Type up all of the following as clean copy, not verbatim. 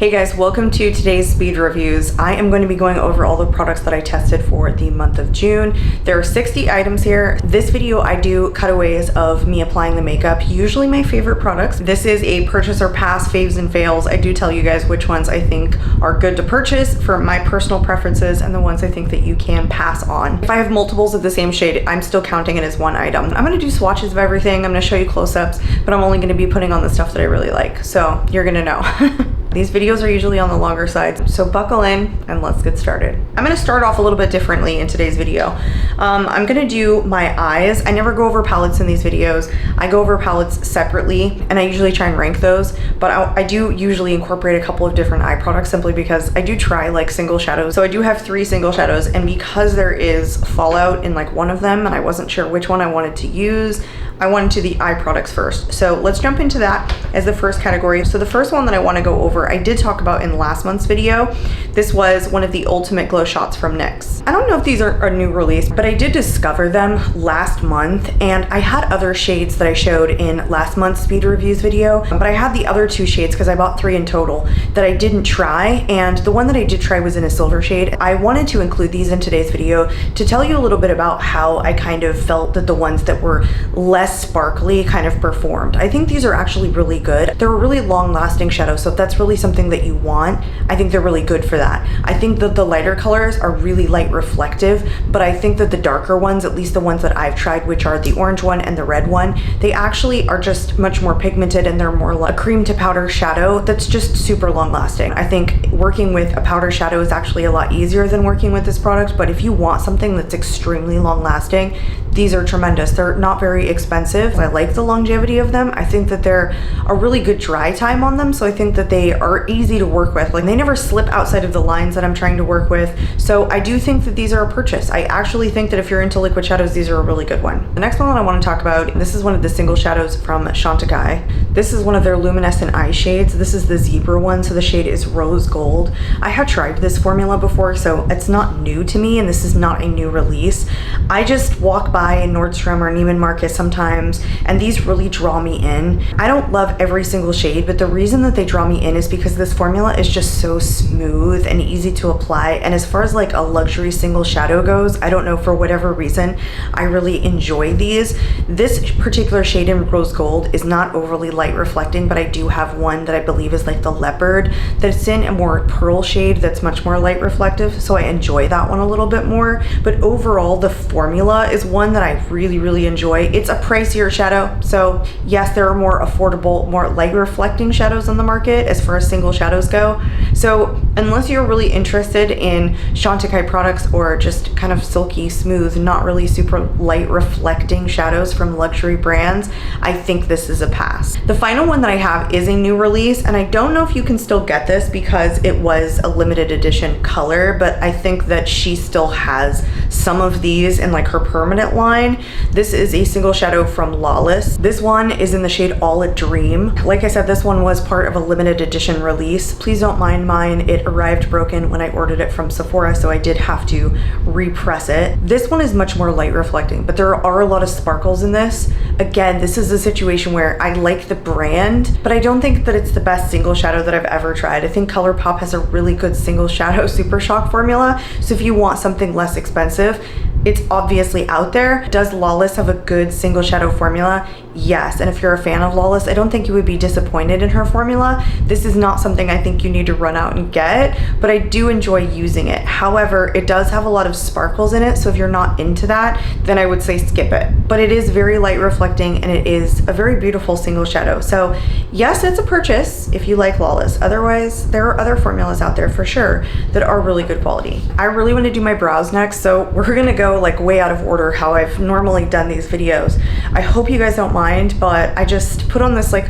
Hey guys, welcome to today's speed reviews. I am going to be going over all the products that I tested for the month of June. There are 60 items here. This video I do cutaways of me applying the makeup, usually my favorite products. This is a purchase or pass, faves and fails. I do tell you guys which ones I think are good to purchase for my personal preferences and the ones I think that you can pass on. If I have multiples of the same shade, I'm still counting it as one item. I'm going to do swatches of everything. I'm going to show you close-ups, but I'm only going to be putting on the stuff that I really like. So you're going to know. These videos are usually on the longer side, so buckle in and let's get started. I'm gonna start off a little bit differently in today's video. I'm gonna do my eyes. I never go over palettes in these videos. I go over palettes separately, and I usually try and rank those, but I do usually incorporate a couple of different eye products simply because I do try like single shadows. So I do have 3 single shadows, and because there is fallout in like one of them, and I wasn't sure which one I wanted to use, I wanted to the eye products first. So let's jump into that as the first category. So the first one that I wanna go over, I did talk about in last month's video. This was one of the Ultimate Glow Shots from NYX. I don't know if these are a new release, but I did discover them last month, and I had other shades that I showed in last month's speed reviews video, but I had the other 2 shades because I bought 3 in total that I didn't try, and the one that I did try was in a silver shade. I wanted to include these in today's video to tell you a little bit about how I kind of felt that the ones that were less sparkly kind of performed. I think these are actually really good. They're a really long lasting shadow, so if that's really something that you want, I think they're really good for that. I think that the lighter colors are really light reflective, but I think that the darker ones, at least the ones that I've tried, which are the orange one and the red one, they actually are just much more pigmented, and they're more like a cream to powder shadow that's just super long lasting. I think working with a powder shadow is actually a lot easier than working with this product, but if you want something that's extremely long lasting, these are tremendous. They're not very expensive. I like the longevity of them. I think that they're a really good dry time on them, so I think that they are easy to work with. Like, they never slip outside of the lines that I'm trying to work with, so I do think that these are a purchase. I actually think that if you're into liquid shadows, these are a really good one. The next one that I want to talk about, this is one of the single shadows from Chantecaille. This is one of their luminescent eye shades. This is the zebra one, so the shade is rose gold. I have tried this formula before, so it's not new to me, and this is not a new release. I just walk by in Nordstrom or Neiman Marcus sometimes, and these really draw me in. I don't love every single shade, but the reason that they draw me in is because this formula is just so smooth and easy to apply. And as far as like a luxury single shadow goes, I don't know, for whatever reason, I really enjoy these. This particular shade in rose gold is not overly light reflecting, but I do have one that I believe is like the leopard that's in a more pearl shade that's much more light reflective, so I enjoy that one a little bit more. But overall, the formula is one that I really enjoy. It's a pricier shadow, so yes, there are more affordable, more light reflecting shadows on the market as far as single shadows go. So unless you're really interested in Chantecaille products or just kind of silky smooth, not really super light reflecting shadows from luxury brands, I think this is a pass. The final one that I have is a new release, and I don't know if you can still get this because it was a limited edition color, but I think that she still has some of these in like her permanent line. This is a single shadow from Lawless. This one is in the shade All a Dream. Like I said, this one was part of a limited edition release. Please don't mind mine. It arrived broken when I ordered it from Sephora, so I did have to repress it. This one is much more light reflecting, but there are a lot of sparkles in this. Again, this is a situation where I like the brand, but I don't think that it's the best single shadow that I've ever tried. I think ColourPop has a really good single shadow Super Shock formula, so if you want something less expensive, it's obviously out there. Does Lawless have a good single shadow formula? Yes, and if you're a fan of Lawless, I don't think you would be disappointed in her formula. This is not something I think you need to run out and get, but I do enjoy using it. However, it does have a lot of sparkles in it, so if you're not into that, then I would say skip it. But it is very light reflecting, and it is a very beautiful single shadow. So yes, it's a purchase if you like Lawless. Otherwise, there are other formulas out there for sure that are really good quality. I really want to do my brows next, so we're gonna go like way out of order how I've normally done these videos. I hope you guys don't mind, but I just put on this like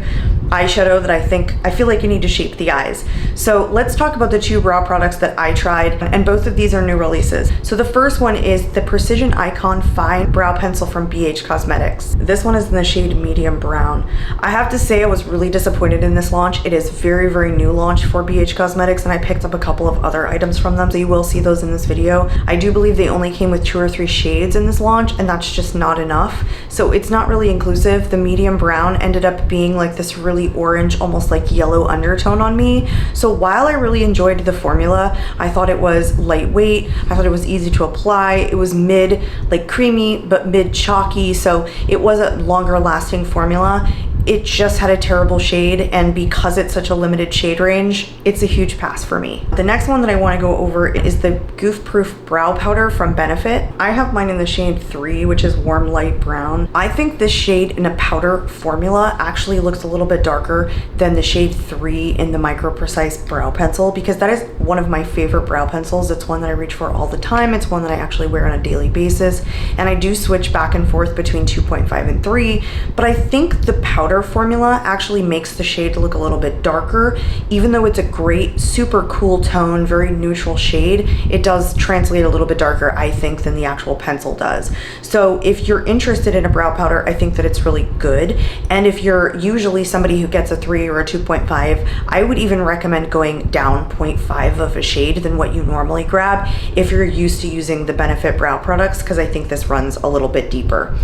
eyeshadow that I feel like you need to shape the eyes. So let's talk about the 2 brow products that I tried, and both of these are new releases. So the first one is the Precision Icon Fine Brow Pencil from BH Cosmetics. This one is in the shade Medium Brown. I have to say I was really disappointed in this launch. It is very new launch for BH Cosmetics, and I picked up a couple of other items from them, so you will see those in this video. I do believe they only came with 2 or 3 shades in this launch, and that's just not enough. So it's not really inclusive. The medium brown ended up being like this really really orange, almost like yellow undertone on me. So while I really enjoyed the formula, I thought it was lightweight, I thought it was easy to apply, it was mid, like creamy, but mid chalky, so it was a longer lasting formula. It just had a terrible shade, and because it's such a limited shade range, it's a huge pass for me. The next one that I want to go over is the Goof Proof Brow Powder from Benefit. I have mine in the shade 3, which is warm light brown. I think this shade in a powder formula actually looks a little bit darker than the shade 3 in the Micro Precise brow pencil, because that is one of my favorite brow pencils. It's one that I reach for all the time. It's one that I actually wear on a daily basis, and I do switch back and forth between 2.5 and 3, but I think the powder formula actually makes the shade look a little bit darker. Even though it's a great, super cool tone, very neutral shade, it does translate a little bit darker, I think, than the actual pencil does. So if you're interested in a brow powder, I think that it's really good. And if you're usually somebody who gets a 3 or a 2.5, I would even recommend going down 0.5 of a shade than what you normally grab if you're used to using the Benefit brow products, because I think this runs a little bit deeper.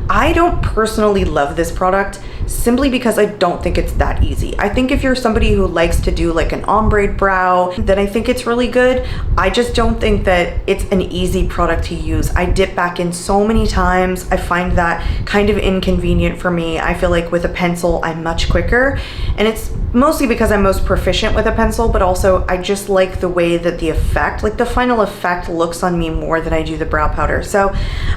I don't personally love this product simply because I don't think it's that easy. I think if you're somebody who likes to do like an ombre brow, then I think it's really good. I just don't think that it's an easy product to use. I dip back in so many times. I find that kind of inconvenient for me. I feel like with a pencil, I'm much quicker, and it's mostly because I'm most proficient with a pencil, but also I just like the way that the effect, like the final effect, looks on me more than I do the brow powder. So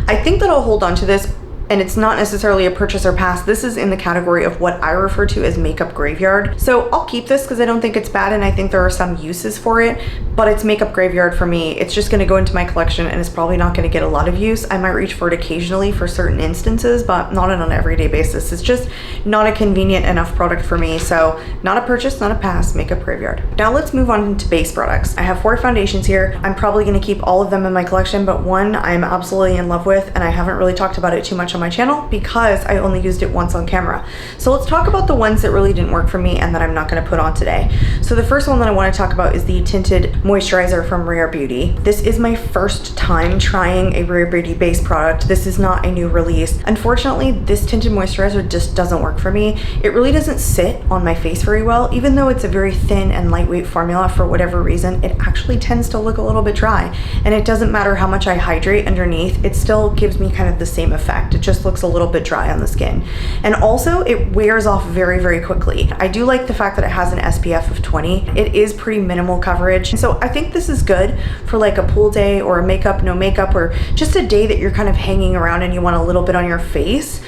I think that I'll hold on to this. And it's not necessarily a purchase or pass. This is in the category of what I refer to as makeup graveyard. So I'll keep this because I don't think it's bad, and I think there are some uses for it, but it's makeup graveyard for me. It's just gonna go into my collection, and it's probably not gonna get a lot of use. I might reach for it occasionally for certain instances, but not on an everyday basis. It's just not a convenient enough product for me. So not a purchase, not a pass, makeup graveyard. Now let's move on to base products. I have 4 foundations here. I'm probably gonna keep all of them in my collection, but one I'm absolutely in love with, and I haven't really talked about it too much on my channel because I only used it once on camera. So let's talk about the ones that really didn't work for me and that I'm not going to put on today. So the first one that I want to talk about is the tinted moisturizer from Rare Beauty. This is my first time trying a Rare Beauty base product. This is not a new release. Unfortunately, this tinted moisturizer just doesn't work for me. It really doesn't sit on my face very well. Even though it's a very thin and lightweight formula, for whatever reason, it actually tends to look a little bit dry. And it doesn't matter how much I hydrate underneath, it still gives me kind of the same effect. It just looks a little bit dry on the skin. And also it wears off very, very quickly. I do like the fact that it has an SPF of 20. It is pretty minimal coverage. So I think this is good for like a pool day or a makeup, no makeup, or just a day that you're kind of hanging around and you want a little bit on your face.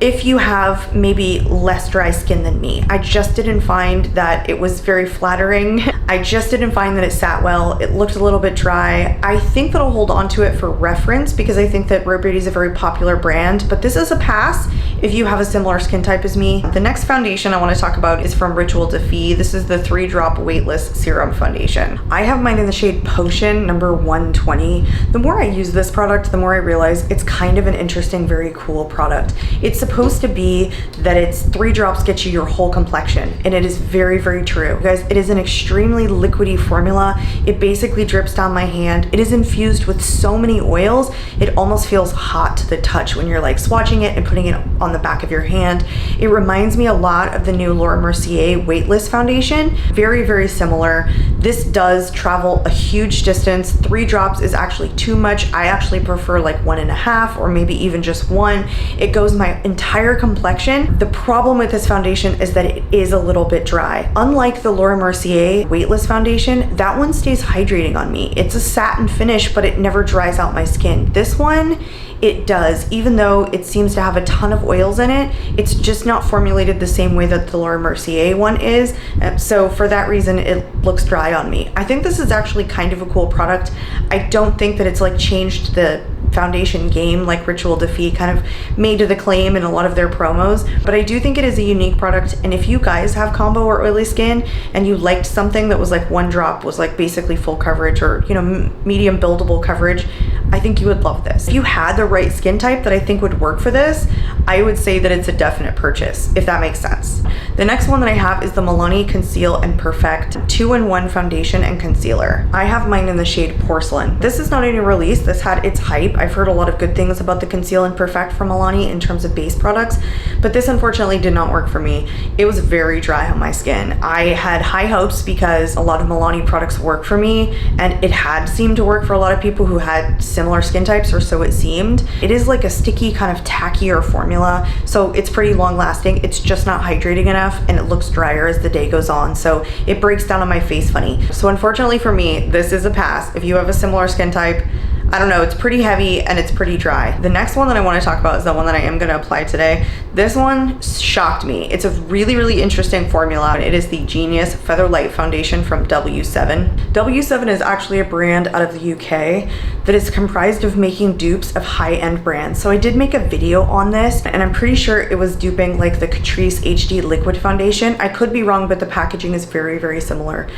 If you have maybe less dry skin than me. I just didn't find that it was very flattering. I just didn't find that it sat well. It looked a little bit dry. I think that I'll hold on to it for reference because I think that Rare Beauty is a very popular brand, but this is a pass if you have a similar skin type as me. The next foundation I want to talk about is from Ritual Defy. This is the 3-drop weightless serum foundation. I have mine in the shade Potion number 120. The more I use this product, the more I realize it's kind of an interesting, very cool product. It's supposed to be that it's 3 drops get you your whole complexion, and it is very, very true. You guys, it is an extremely liquidy formula. It basically drips down my hand. It is infused with so many oils, it almost feels hot to the touch when you're like swatching it and putting it on the back of your hand. It reminds me a lot of the new Laura Mercier weightless foundation. Very, very similar. This does travel a huge distance. 3 drops is actually too much. I actually prefer like 1.5 or maybe even just 1. It goes my entire complexion. The problem with this foundation is that it is a little bit dry. Unlike the Laura Mercier weightless foundation, that one stays hydrating on me. It's a satin finish, but it never dries out my skin. This one, it does. Even though it seems to have a ton of oils in it, it's just not formulated the same way that the Laura Mercier one is. So for that reason, it looks dry on me. I think this is actually kind of a cool product. I don't think that it's like changed the foundation game like Ritual Defy kind of made the claim in a lot of their promos, but I do think it is a unique product. And if you guys have combo or oily skin and you liked something that was like 1 drop was like basically full coverage or, you know, medium buildable coverage, I think you would love this. If you had the right skin type that I think would work for this, I would say that it's a definite purchase, if that makes sense. The next one that I have is the Milani Conceal and Perfect 2-in-1 foundation and concealer. I have mine in the shade Porcelain. This is not a new release. This had its hype. I've heard a lot of good things about the Conceal and Perfect from Milani in terms of base products, but this unfortunately did not work for me. It was very dry on my skin. I had high hopes because a lot of Milani products work for me, and it had seemed to work for a lot of people who had similar skin types, or so it seemed. It is like a sticky kind of tackier formula, so it's pretty long lasting. It's just not hydrating enough, and it looks drier as the day goes on, so it breaks down on my face funny. So unfortunately for me, this is a pass. If you have a similar skin type, I don't know, it's pretty heavy and it's pretty dry. The next one that I want to talk about is the one that I am going to apply today. This one shocked me. It's a really, really interesting formula. It is the Genius Feather Light Foundation from W7. W7 is actually a brand out of the UK that is comprised of making dupes of high-end brands. So I did make a video on this, and I'm pretty sure it was duping like the Catrice HD Liquid Foundation. I could be wrong, but the packaging is very, very similar.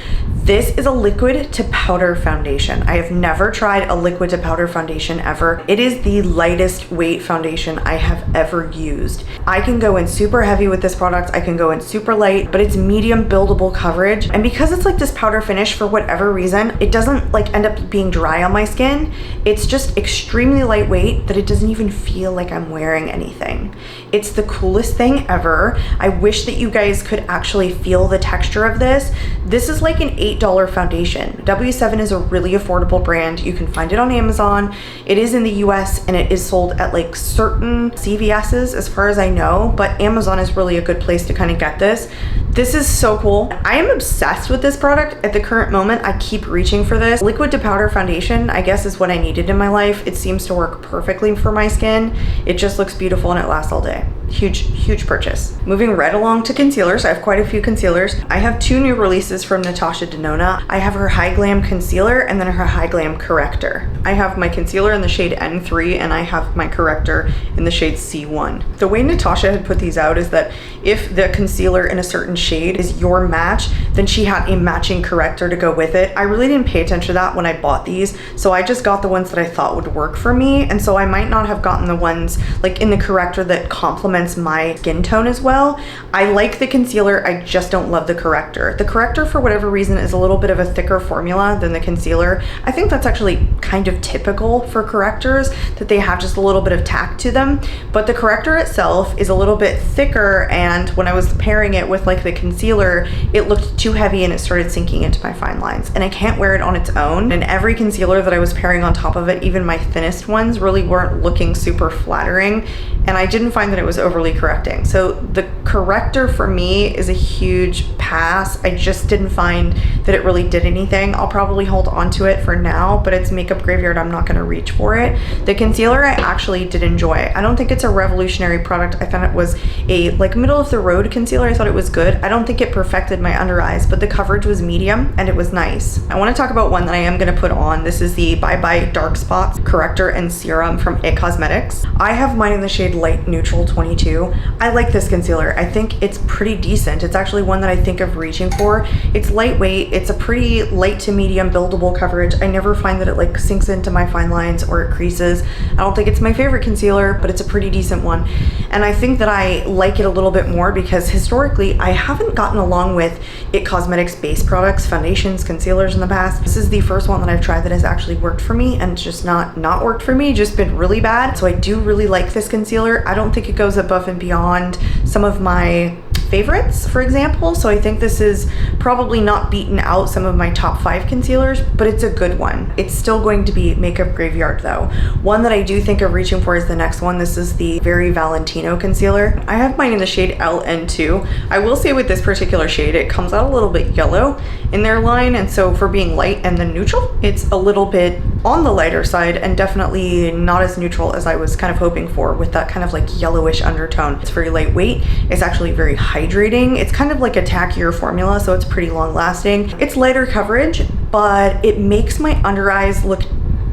This is a liquid to powder foundation. I have never tried a liquid to powder foundation ever. It is the lightest weight foundation I have ever used. I can go in super heavy with this product. I can go in super light, but it's medium buildable coverage. And because it's like this powder finish, for whatever reason, it doesn't like end up being dry on my skin. It's just extremely lightweight that it doesn't even feel like I'm wearing anything. It's the coolest thing ever. I wish that you guys could actually feel the texture of this. This is like an $8 foundation. W7 is a really affordable brand. You can find it on Amazon. It is in the US and it is sold at like certain CVS's as far as I know, but Amazon is really a good place to kind of get this. This is so cool. I am obsessed with this product at the current moment. I keep reaching for this. Liquid to powder foundation, I guess, is what I needed in my life. It seems to work perfectly for my skin. It just looks beautiful and it lasts all day. Huge, huge purchase. Moving right along to concealers. I have quite a few concealers. I have two new releases from Natasha Denona. I have her High Glam Concealer and then her High Glam Corrector. I have my concealer in the shade N3 and I have my corrector in the shade C1. The way Natasha had put these out is that if the concealer in a certain shade is your match, then she had a matching corrector to go with it. I really didn't pay attention to that when I bought these, so I just got the ones that I thought would work for me, and so I might not have gotten the ones like in the corrector that complements my skin tone as well. I like the concealer, I just don't love the corrector. The corrector, for whatever reason, is a little bit of a thicker formula than the concealer. I think that's actually kind of typical for correctors, that they have just a little bit of tack to them, but the corrector itself is a little bit thicker, and when I was pairing it with like the concealer, it looked too heavy and it started sinking into my fine lines, and I can't wear it on its own. And every concealer that I was pairing on top of it, even my thinnest ones, really weren't looking super flattering, and I didn't find that it was overly correcting. So the corrector for me is a huge pass. I just didn't find that it really did anything. I'll probably hold on to it for now, but it's makeup graveyard. I'm not going to reach for it. The concealer I actually did enjoy. I don't think it's a revolutionary product. I thought it was a like middle of the road concealer. I thought it was good. I don't think it perfected my under eyes, but the coverage was medium and it was nice. I want to talk about one that I am going to put on. This is the Bye Bye Dark Spots Corrector and Serum from It Cosmetics. I have mine in the shade Light Neutral 22. I like this concealer. I think it's pretty decent. It's actually one that I think of reaching for. It's lightweight. It's a pretty light to medium buildable coverage. I never find that it like sinks into my fine lines or it creases. I don't think it's my favorite concealer, but it's a pretty decent one. And I think that I like it a little bit more because historically I haven't gotten along with It Cosmetics base products, foundations, concealers in the past. This is the first one that I've tried that has actually worked for me, and it's just not worked for me, just been really bad. So I do really like this concealer. I don't think it goes above and beyond some of my favorites, for example, so I think this is probably not beaten out some of my top 5 concealers, but it's a good one. It's still going to be makeup graveyard though. One that I do think of reaching for is the next one. This is the Very Valentino concealer. I have mine in the shade LN2. I will say with this particular shade, it comes out a little bit yellow in their line, and so for being light and then neutral, it's a little bit on the lighter side and definitely not as neutral as I was kind of hoping for, with that kind of like yellowish undertone. It's very lightweight. It's actually very hydrating. It's kind of like a tackier formula, so it's pretty long lasting. It's lighter coverage, but it makes my under eyes look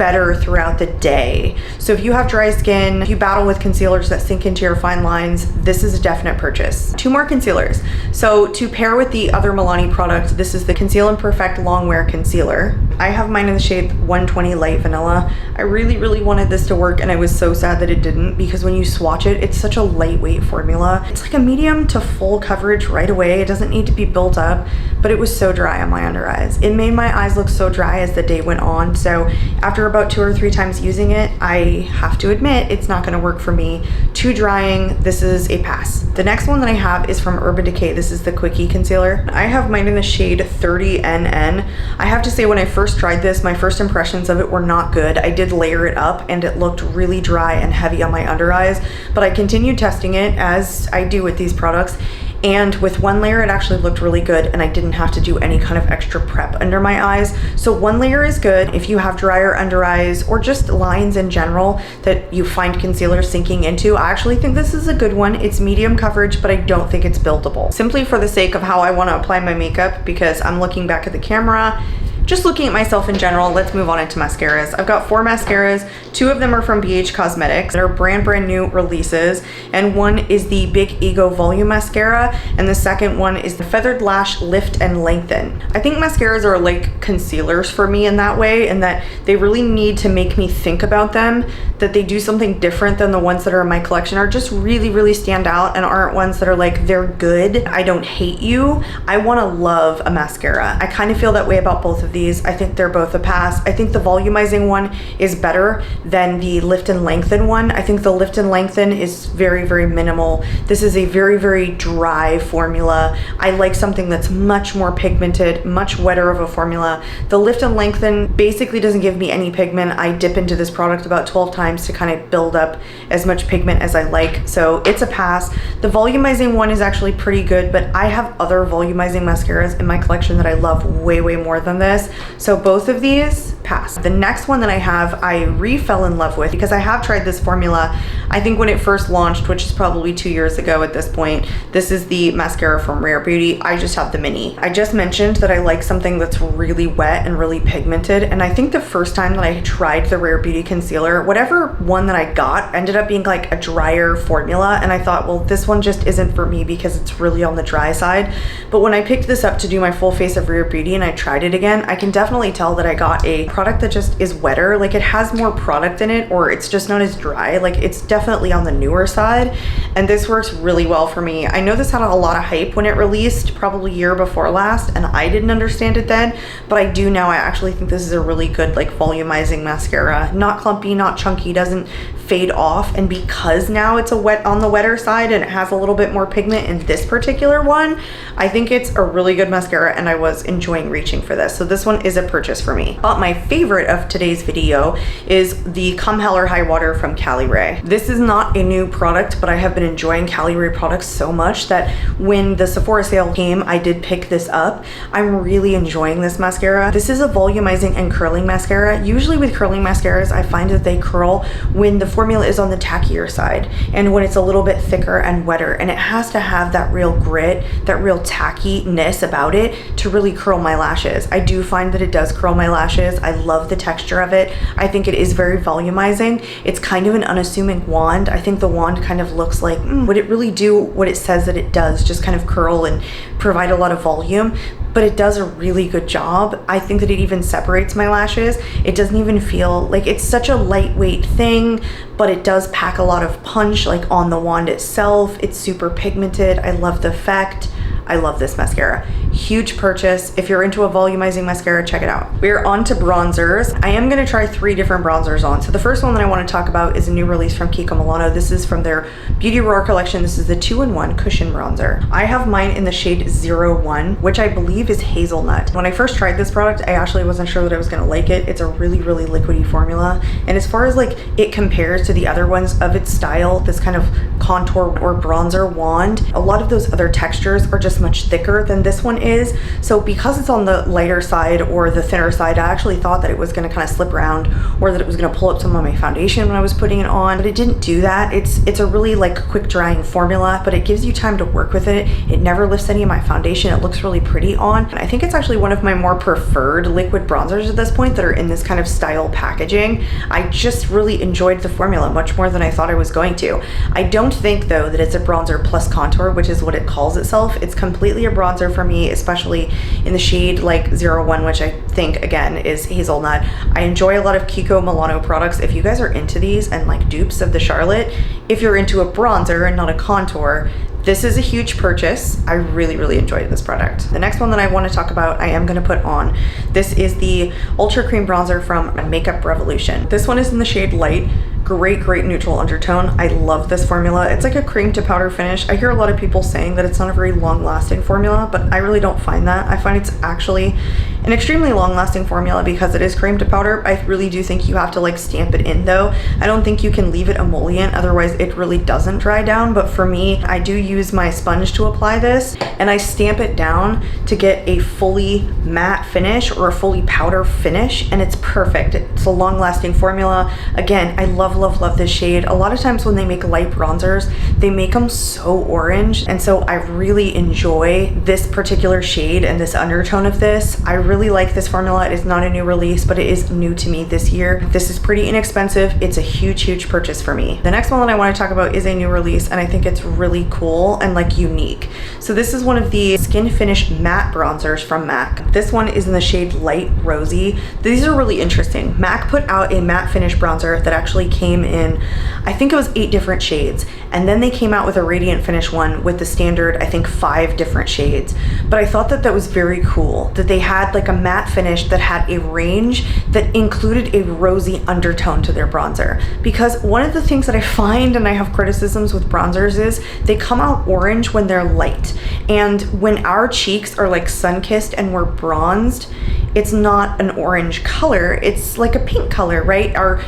better throughout the day. So if you have dry skin, if you battle with concealers that sink into your fine lines, this is a definite purchase. 2 more concealers. So to pair with the other Milani product, this is the Conceal and Perfect Long Wear Concealer. I have mine in the shade 120 Light Vanilla. I really wanted this to work, and I was so sad that it didn't, because when you swatch it, it's such a lightweight formula. It's like a medium to full coverage right away. It doesn't need to be built up, but it was so dry on my under eyes. It made my eyes look so dry as the day went on. So after about 2 or 3 times using it, I have to admit it's not gonna work for me. Too drying, this is a pass. The next one that I have is from Urban Decay. This is the Quickie Concealer. I have mine in the shade 30NN. I have to say, when I first tried this, my first impressions of it were not good. I did layer it up and it looked really dry and heavy on my under eyes, but I continued testing it, as I do with these products. And with 1 layer, it actually looked really good, and I didn't have to do any kind of extra prep under my eyes. So 1 layer is good if you have drier under eyes or just lines in general that you find concealer sinking into. I actually think this is a good one. It's medium coverage, but I don't think it's buildable. Simply for the sake of how I want to apply my makeup, because I'm looking back at the camera, just looking at myself in general, let's move on into mascaras. I've got 4 mascaras. 2 of them are from BH Cosmetics. They're brand new releases. And one is the Big Ego Volume Mascara, and the second one is the Feathered Lash Lift and Lengthen. I think mascaras are like concealers for me in that way, in that they really need to make me think about them, that they do something different than the ones that are in my collection, or just really stand out and aren't ones that are like, they're good, I don't hate you. I want to love a mascara. I kind of feel that way about both of these. I think they're both a pass. I think the volumizing one is better than the Lift and Lengthen one. I think the Lift and Lengthen is very minimal. This is a very dry formula. I like something that's much more pigmented, much wetter of a formula. The Lift and Lengthen basically doesn't give me any pigment. I dip into this product about 12 times to kind of build up as much pigment as I like, so it's a pass. The volumizing one is actually pretty good, but I have other volumizing mascaras in my collection that I love way more than this. So both of these, pass. The next one that I have, I fell in love with, because I have tried this formula. I think when it first launched, which is probably 2 years ago at this point. This is the mascara from Rare Beauty. I just have the mini. I just mentioned that I like something that's really wet and really pigmented, and I think the first time that I tried the Rare Beauty concealer, whatever one that I got ended up being like a drier formula, and I thought, well, this one just isn't for me because it's really on the dry side. But when I picked this up to do my full face of Rare Beauty and I tried it again, I can definitely tell that I got a product that just is wetter. Like, it has more product in it, or it's just not as dry. Like, it's definitely on the newer side, and this works really well for me. I know this had a lot of hype when it released, probably year before last, and I didn't understand it then, but I do now. I actually think this is a really good, like, volumizing mascara. Not clumpy, not chunky, doesn't fade off, and because now it's on the wetter side and it has a little bit more pigment in this particular one, I think it's a really good mascara, and I was enjoying reaching for this. So this one is a purchase for me. But my favorite of today's video is the Come Hell or High Water from Cali Ray. This is not a new product, but I have been enjoying Cali Ray products so much that when the Sephora sale came, I did pick this up. I'm really enjoying this mascara. This is a volumizing and curling mascara. Usually with curling mascaras, I find that they curl when the formula is on the tackier side and when it's a little bit thicker and wetter, and it has to have that real grit, that real tackiness about it to really curl my lashes. I do find that it does curl my lashes. I love the texture of it. I think it is very volumizing. It's kind of an unassuming wand. I think the wand kind of looks like, would it really do what it says that it does, just kind of curl and provide a lot of volume? But it does a really good job. I think that it even separates my lashes. It doesn't even feel like it's such a lightweight thing, but it does pack a lot of punch, like on the wand itself. It's super pigmented. I love the effect. I love this mascara. Huge purchase. If you're into a volumizing mascara, check it out. We're on to bronzers. I am gonna try 3 different bronzers on. So the first one that I wanna talk about is a new release from Kiko Milano. This is from their Beauty Roar collection. This is the 2-in-1 cushion bronzer. I have mine in the shade 01, which I believe is hazelnut. When I first tried this product, I actually wasn't sure that I was gonna like it. It's a really liquidy formula. And as far as like it compares to the other ones of its style, this kind of contour or bronzer wand. A lot of those other textures are just much thicker than this one is. So because it's on the lighter side or the thinner side, I actually thought that it was gonna kind of slip around or that it was gonna pull up some of my foundation when I was putting it on, but it didn't do that. It's a really like quick drying formula, but it gives you time to work with it. It never lifts any of my foundation. It looks really pretty on. And I think it's actually one of my more preferred liquid bronzers at this point that are in this kind of style packaging. I just really enjoyed the formula much more than I thought I was going to. I don't think though that it's a bronzer plus contour, which is what it calls itself. It's completely a bronzer for me, especially in the shade like 01, which I think again is hazelnut. I enjoy a lot of Kiko Milano products. If you guys are into these and like dupes of the Charlotte, if you're into a bronzer and not a contour, this is a huge purchase. I really enjoyed this product. The next one that I want to talk about, I am going to put on. This is the Ultra Cream Bronzer from Makeup Revolution. This one is in the shade Light. Great neutral undertone. I love this formula. It's like a cream to powder finish. I hear a lot of people saying that it's not a very long lasting formula, but I really don't find that. I find it's actually an extremely long lasting formula because it is cream to powder. I really do think you have to like stamp it in though. I don't think you can leave it emollient, otherwise it really doesn't dry down. But for me, I do use my sponge to apply this and I stamp it down to get a fully matte finish or a fully powder finish, and it's perfect. It's a long lasting formula. Again, I love this shade. A lot of times when they make light bronzers, they make them so orange, and so I really enjoy this particular shade and this undertone of this. I really like this formula. It is not a new release, but it is new to me this year. This is pretty inexpensive. It's a huge purchase for me. The next one that I want to talk about is a new release, and I think it's really cool and like unique. So this is one of the Skinfinish matte bronzers from MAC. This one is in the shade Light Rosy. These are really interesting. MAC put out a matte finish bronzer that actually came in, I think it was 8 different shades, and then they came out with a radiant finish one with the standard, I think 5 different shades. But I thought that that was very cool that they had like a matte finish that had a range that included a rosy undertone to their bronzer, because one of the things that I find, and I have criticisms with bronzers, is they come out orange when they're light, and when our cheeks are like sun-kissed and we're bronzed, it's not an orange color, it's like a pink color, right? Our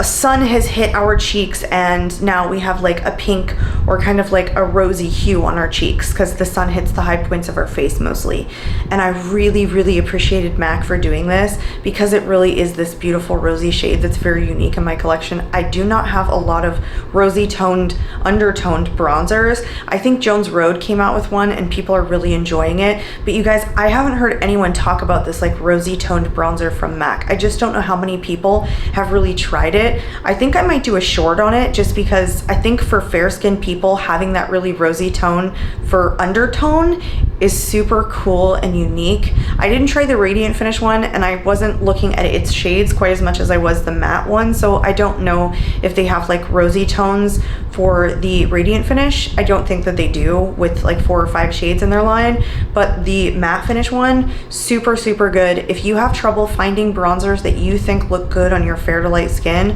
sun has hit our cheeks and now we have like a pink or kind of like a rosy hue on our cheeks because the sun hits the high points of our face mostly. And I really appreciated MAC for doing this because it really is this beautiful rosy shade that's very unique in my collection. I do not have a lot of rosy toned, undertoned bronzers. I think Jones Road came out with one and people are really enjoying it. But you guys, I haven't heard anyone talk about this like rosy toned bronzer from MAC. I just don't know how many people have really tried it. I think I might do a short on it just because I think for fair skinned people, having that really rosy tone for undertone is super cool and unique. I didn't try the radiant finish one and I wasn't looking at its shades quite as much as I was the matte one, so I don't know if they have like rosy tones for the radiant finish. I don't think that they do with like 4 or 5 shades in their line, but the matte finish one, super good. If you have trouble finding bronzers that you think look good on your fair to light skin,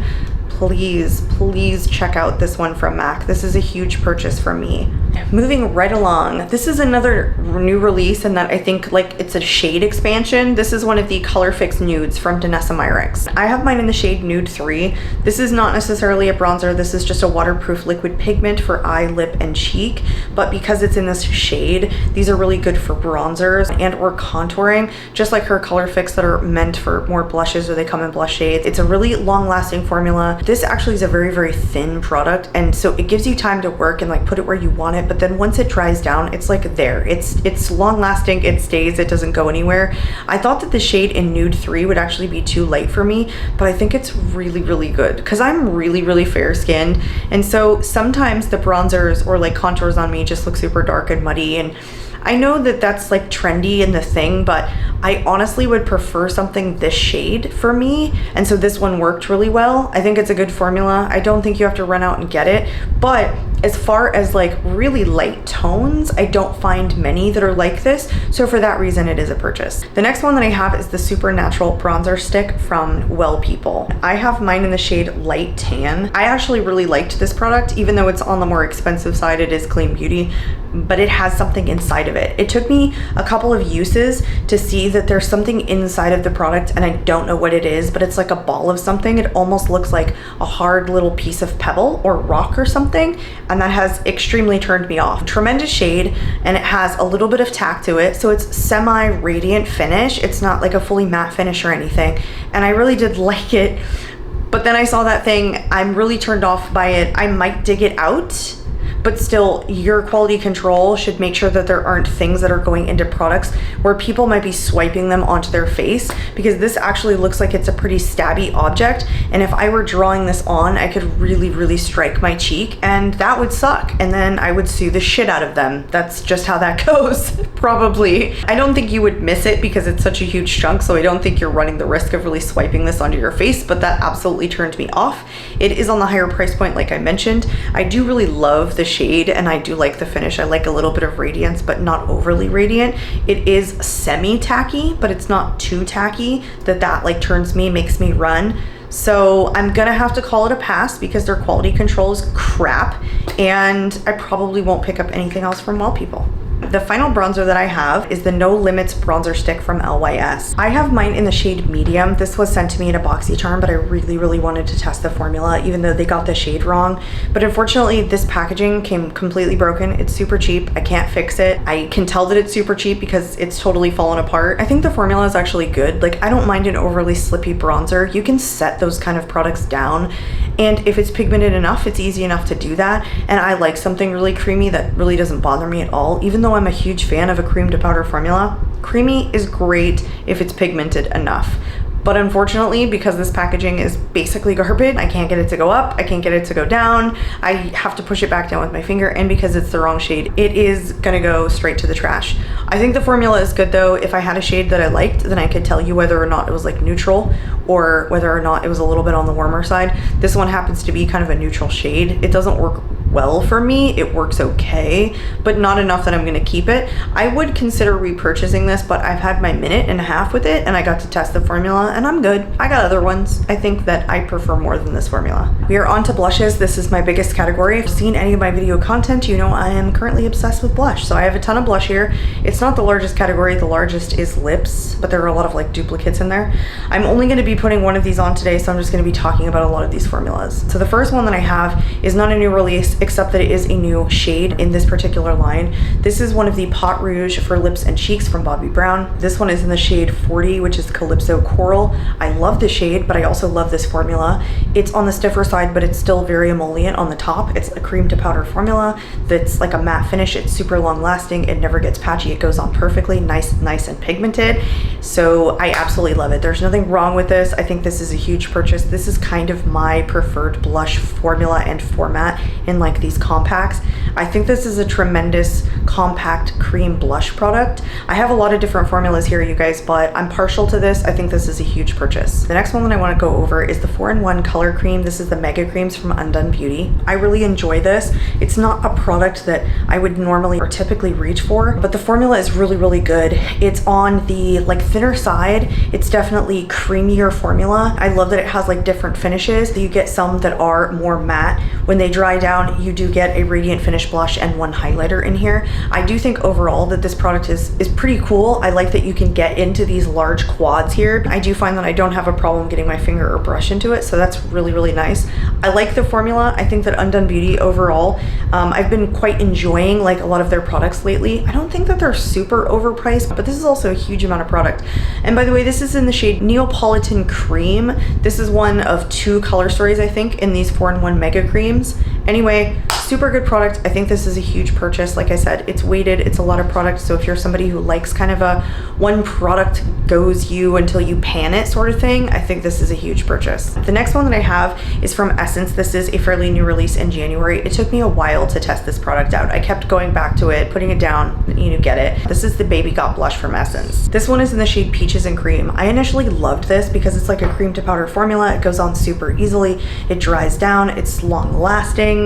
please check out this one from MAC. This is a huge purchase for me. Moving right along, this is another new release and that I think like it's a shade expansion. This is one of the Colorfix Nudes from Danessa Myrics. I have mine in the shade Nude 3. This is not necessarily a bronzer. This is just a waterproof liquid pigment for eye, lip, and cheek. But because it's in this shade, these are really good for bronzers and or contouring, just like her Colorfix that are meant for more blushes or they come in blush shades. It's a really long-lasting formula. This actually is a very thin product, and so it gives you time to work and like put it where you want it, but then once it dries down, it's like there. It's long lasting, it stays, it doesn't go anywhere. I thought that the shade in Nude 3 would actually be too light for me, but I think it's really good because I'm really fair skinned, and so sometimes the bronzers or like contours on me just look super dark and muddy, and I know that that's like trendy in the thing, but I honestly would prefer something this shade for me, and so this one worked really well. I think it's a good formula. I don't think you have to run out and get it, but as far as like really light tones, I don't find many that are like this, so for that reason it is a purchase. The next one that I have is the Supernatural Bronzer Stick from Well People. I have mine in the shade Light Tan. I actually really liked this product, even though it's on the more expensive side. It is clean beauty, but it has something inside of it. It took me a couple of uses to see see that there's something inside of the product and I don't know what it is, but it's like a ball of something. It almost looks like a hard little piece of pebble or rock or something, and that has extremely turned me off. Tremendous shade, and it has a little bit of tack to it, so it's semi-radiant finish. It's not like a fully matte finish or anything, and I really did like it. But then I saw that thing, I'm really turned off by it. I might dig it out, but still, your quality control should make sure that there aren't things that are going into products where people might be swiping them onto their face, because this actually looks like it's a pretty stabby object, and if I were drawing this on, I could really strike my cheek, and that would suck, and then I would sue the shit out of them. That's just how that goes, probably. I don't think you would miss it because it's such a huge chunk, so I don't think you're running the risk of really swiping this onto your face, but that absolutely turned me off. It is on the higher price point, like I mentioned. I do really love the shade, and I do like the finish. I like a little bit of radiance, but not overly radiant. It is semi-tacky, but it's not too tacky that like turns me, makes me run. So I'm gonna have to call it a pass because their quality control is crap, and I probably won't pick up anything else from Well People. The final bronzer that I have is the No Limits bronzer stick from LYS. I have mine in the shade medium. This was sent to me in a BoxyCharm, but I really wanted to test the formula, even though they got the shade wrong. But unfortunately, this packaging came completely broken. It's super cheap. I can't fix it. I can tell that it's super cheap because it's totally fallen apart. I think the formula is actually good. Like, I don't mind an overly slippy bronzer. You can set those kind of products down, and if it's pigmented enough, it's easy enough to do that. And I like something really creamy that really doesn't bother me at all, even though I'm a huge fan of a cream to powder formula. Creamy is great if it's pigmented enough. But unfortunately, because this packaging is basically garbage, I can't get it to go up, I can't get it to go down, I have to push it back down with my finger, and because it's the wrong shade, it is gonna go straight to the trash. I think the formula is good though. If I had a shade that I liked, then I could tell you whether or not it was like neutral or whether or not it was a little bit on the warmer side. This one happens to be kind of a neutral shade. It doesn't work well for me. It works okay, but not enough that I'm gonna keep it. I would consider repurchasing this, but I've had my minute and a half with it and I got to test the formula and I'm good. I got other ones I think that I prefer more than this formula. We are on to blushes. This is my biggest category. If you've seen any of my video content, you know I am currently obsessed with blush. So I have a ton of blush here. It's not the largest category. The largest is lips, but there are a lot of like duplicates in there. I'm only gonna be putting one of these on today, so I'm just gonna be talking about a lot of these formulas. So the first one that I have is not a new release, except that it is a new shade in this particular line. This is one of the Pot Rouge for lips and cheeks from Bobbi Brown. This one is in the shade 40, which is Calypso Coral. I love the shade, but I also love this formula. It's on the stiffer side, but it's still very emollient on the top. It's a cream to powder formula that's like a matte finish. It's super long lasting. It never gets patchy. It goes on perfectly, nice and pigmented. So I absolutely love it. There's nothing wrong with this. I think this is a huge purchase. This is kind of my preferred blush formula and format in like these compacts. I think this is a tremendous compact cream blush product. I have a lot of different formulas here, you guys, but I'm partial to this. I think this is a huge purchase. The next one that I want to go over is the 4-in-1 color cream. This is the Mega Creams from Undone Beauty. I really enjoy this. It's not a product that I would normally or typically reach for, but the formula is really good. It's on the like thinner side. It's definitely creamier formula. I love that it has like different finishes. You get some that are more matte. When they dry down, you do get a radiant finish blush and one highlighter in here. I do think overall that this product is pretty cool. I like that you can get into these large quads here. I do find that I don't have a problem getting my finger or brush into it, so that's really nice. I like the formula. I think that Undone Beauty overall, I've been quite enjoying like a lot of their products lately. I don't think that they're super overpriced, but this is also a huge amount of product. And by the way, this is in the shade Neapolitan Cream. This is one of 2 color stories, I think, in these 4-in-1 Mega Creams. Anyway, super good product. I think this is a huge purchase. Like I said, it's weighted, it's a lot of product. So if you're somebody who likes kind of a one product goes you until you pan it sort of thing, I think this is a huge purchase. The next one that I have is from Essence. This is a fairly new release in January. It took me a while to test this product out. I kept going back to it, putting it down, you know, get it. This is the Baby Got Blush from Essence. This one is in the shade Peaches and Cream. I initially loved this because it's like a cream to powder formula. It goes on super easily. It dries down. It's long lasting.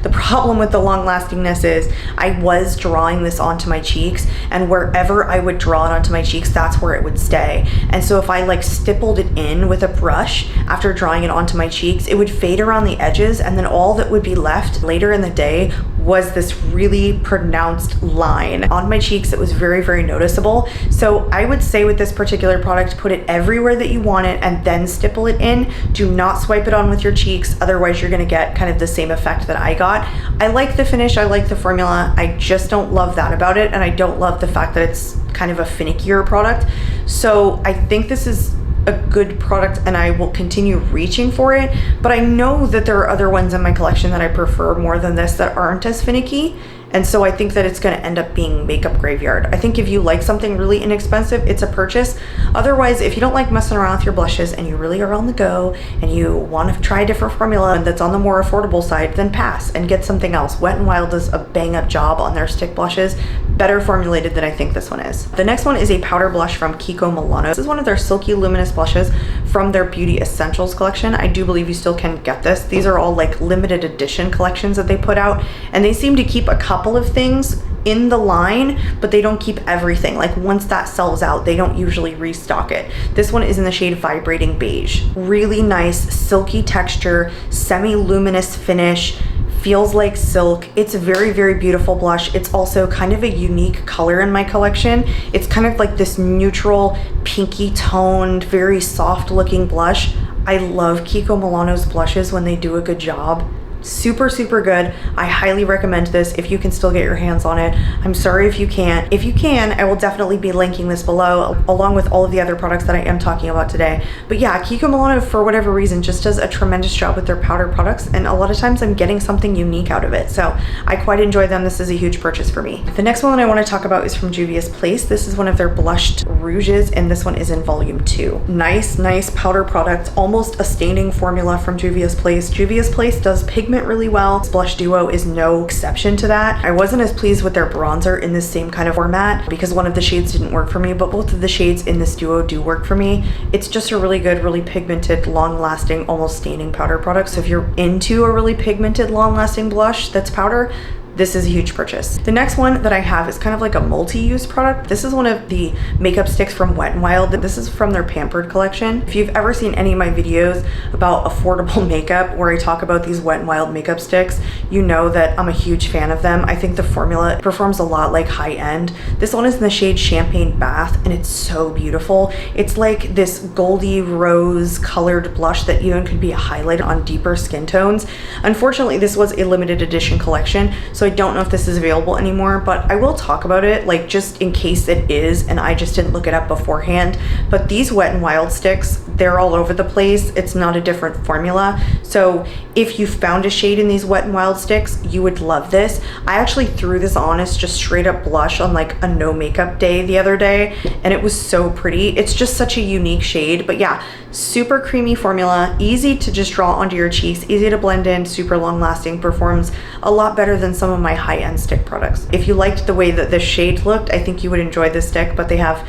The problem with the long lastingness is I was drawing this onto my cheeks, and wherever I would draw it onto my cheeks, that's where it would stay. And so if I like stippled it in with a brush after drawing it onto my cheeks, it would fade around the edges, and then all that would be left later in the day was this really pronounced line. On my cheeks, it was very, very noticeable. So I would say with this particular product, put it everywhere that you want it and then stipple it in. Do not swipe it on with your cheeks, otherwise you're gonna get kind of the same effect that I got. I like the finish, I like the formula, I just don't love that about it, and I don't love the fact that it's kind of a finickier product. So I think this is a good product and I will continue reaching for it, but I know that there are other ones in my collection that I prefer more than this that aren't as finicky. And so I think that it's going to end up being makeup graveyard. I think if you like something really inexpensive, it's a purchase. Otherwise, if you don't like messing around with your blushes and you really are on the go and you want to try a different formula that's on the more affordable side, then pass and get something else. Wet n Wild does a bang up job on their stick blushes, better formulated than I think this one is. The next one is a powder blush from Kiko Milano. This is one of their Silky Luminous blushes from their Beauty Essentials collection. I do believe you still can get this. These are all like limited edition collections that they put out, and they seem to keep a couple of things in the line, but they don't keep everything. Like once that sells out, they don't usually restock it. This one is in the shade Vibrating Beige. Really nice silky texture, semi-luminous finish, feels like silk. It's a very, very beautiful blush. It's also kind of a unique color in my collection. It's kind of like this neutral, pinky toned, very soft looking blush. I love Kiko Milano's blushes when they do a good job. Super, super good. I highly recommend this if you can still get your hands on it. I'm sorry if you can't. If you can, I will definitely be linking this below along with all of the other products that I am talking about today. But yeah, Kiko Milano, for whatever reason, just does a tremendous job with their powder products, and a lot of times I'm getting something unique out of it. So I quite enjoy them. This is a huge purchase for me. The next one that I want to talk about is from Juvia's Place. This is one of their blushed rouges, and this one is in volume 2. Nice, nice powder product, almost a staining formula from Juvia's Place. Juvia's Place does pigment really well. This blush duo is no exception to that. I wasn't as pleased with their bronzer in this same kind of format because one of the shades didn't work for me, but both of the shades in this duo do work for me. It's just a really good, really pigmented, long-lasting, almost staining powder product. So if you're into a really pigmented, long-lasting blush that's powder, this is a huge purchase. The next one that I have is kind of like a multi-use product. This is one of the makeup sticks from Wet n Wild. This is from their Pampered collection. If you've ever seen any of my videos about affordable makeup where I talk about these Wet n Wild makeup sticks, you know that I'm a huge fan of them. I think the formula performs a lot like high end. This one is in the shade Champagne Bath, and it's so beautiful. It's like this goldy rose colored blush that even could be a highlight on deeper skin tones. Unfortunately, this was a limited edition collection, so I don't know if this is available anymore, but I will talk about it, like just in case it is and I just didn't look it up beforehand. But these Wet n Wild sticks, they're all over the place. It's not a different formula. So if you found a shade in these Wet n Wild sticks, you would love this. I actually threw this on as just straight up blush on like a no makeup day the other day, and it was so pretty. It's just such a unique shade. But yeah, super creamy formula, easy to just draw onto your cheeks, easy to blend in, super long lasting, performs a lot better than some of my high-end stick products. If you liked the way that this shade looked, I think you would enjoy this stick, but they have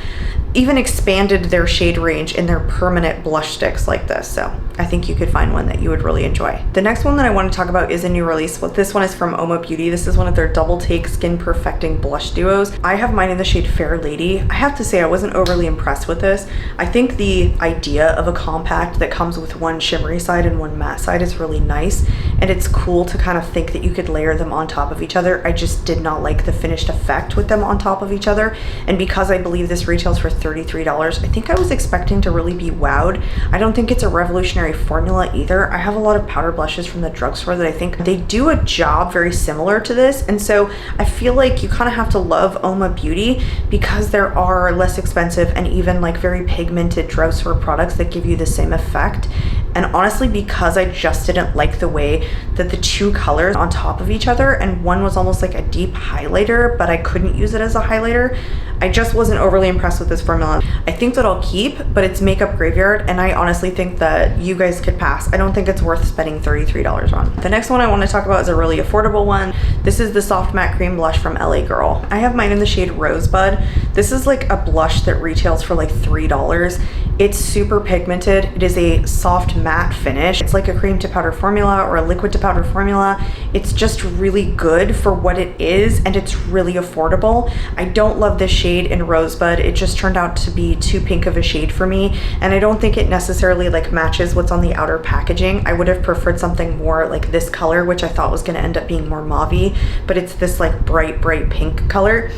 even expanded their shade range in their permanent blush sticks like this. So I think you could find one that you would really enjoy. The next one that I want to talk about is a new release. Well, this one is from Oma Beauty. This is one of their double take skin perfecting blush duos. I have mine in the shade Fair Lady. I have to say I wasn't overly impressed with this. I think the idea of a compact that comes with one shimmery side and one matte side is really nice, and it's cool to kind of think that you could layer them on top of each other. I just did not like the finished effect with them on top of each other, and because I believe this retails for $33, I think I was expecting to really be wowed. I don't think it's a revolutionary formula either. I have a lot of powder blushes from the drugstore that I think they do a job very similar to this, and so I feel like you kind of have to love Oma Beauty because there are less expensive and even like very pigmented drugstore products that give you the same effect. And honestly, because I just didn't like the way that the two colors on top of each other, and one was almost like a deep highlighter, but I couldn't use it as a highlighter, I just wasn't overly impressed with this formula. I think that I'll keep, but it's makeup graveyard, and I honestly think that you guys could pass. I don't think it's worth spending $33 on. The next one I want to talk about is a really affordable one. This is the Soft Matte Cream Blush from LA Girl. I have mine in the shade Rosebud. This is like a blush that retails for like $3. It's super pigmented. It is a soft matte finish. It's like a cream to powder formula or a liquid to powder formula. It's just really good for what it is, and it's really affordable. I don't love this shade in Rosebud. It just turned out to be too pink of a shade for me, and I don't think it necessarily like matches what's on the outer packaging. I would have preferred something more like this color, which I thought was going to end up being more mauvey, but it's this like bright pink color.